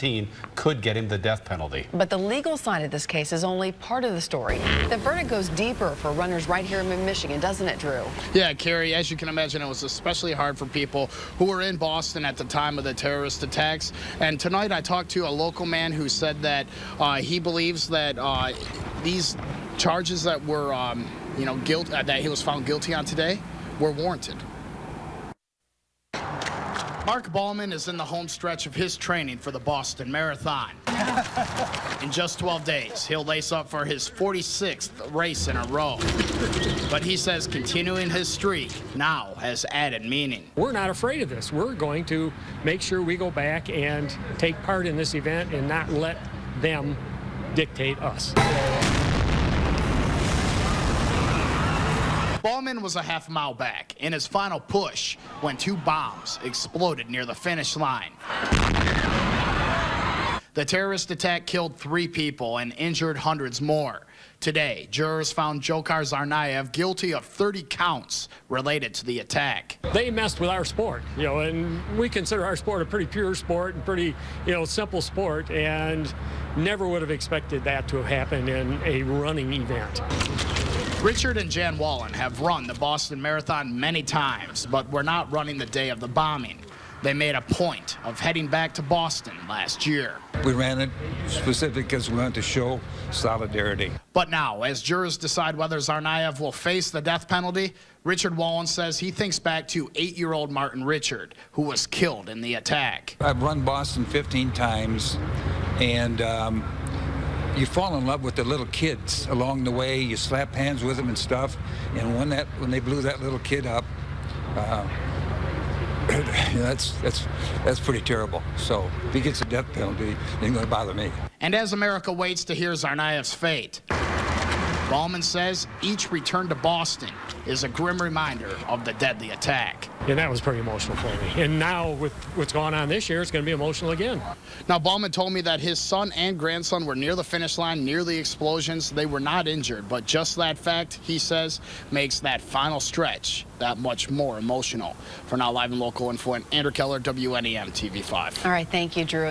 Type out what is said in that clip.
17 could get him the death penalty. But the legal side of this case is only part of the story. The verdict goes deeper for runners right here in Michigan, doesn't it, Drew? Yeah, Carrie, as you can imagine, it was especially hard for people who were in Boston at the time of the terrorist attacks. And tonight I talked to a local man who said that he believes that these charges that were, that he was found guilty on today were warranted. Mark Bauman is in the home stretch of his training for the Boston Marathon. In just 12 days, he'll lace up for his 46th race in a row. But he says continuing his streak now has added meaning. We're not afraid of this. We're going to make sure we go back and take part in this event and not let them dictate us. Bauman was a half mile back in his final push when 2 bombs exploded near the finish line. The terrorist attack killed 3 people and injured hundreds more. Today, jurors found Dzhokhar Tsarnaev guilty of 30 counts related to the attack. They messed with our sport, and we consider our sport a pretty pure sport and pretty, simple sport, and never would have expected that to have happened in a running event. Richard and Jan Wallen have run the Boston Marathon many times, but were not running the day of the bombing. They made a point of heading back to Boston last year. We ran it specifically because we wanted to show solidarity. But now, as jurors decide whether Tsarnaev will face the death penalty, Richard Wallen says he thinks back to 8-year-old Martin Richard, who was killed in the attack. I've run Boston 15 times, and you fall in love with the little kids along the way. You slap hands with them and stuff. And when they blew that little kid up, that's pretty terrible. So if he gets a death penalty, it ain't going to bother me. And as America waits to hear Tsarnaev's fate, Bauman says each return to Boston is a grim reminder of the deadly attack. And that was pretty emotional for me. And now with what's going on this year, it's going to be emotional again. Now, Bauman told me that his son and grandson were near the finish line, near the explosions. They were not injured, but just that fact, he says, makes that final stretch that much more emotional. For now, live and local info, Andrew Keller, WNEM TV 5. All right, thank you, Drew.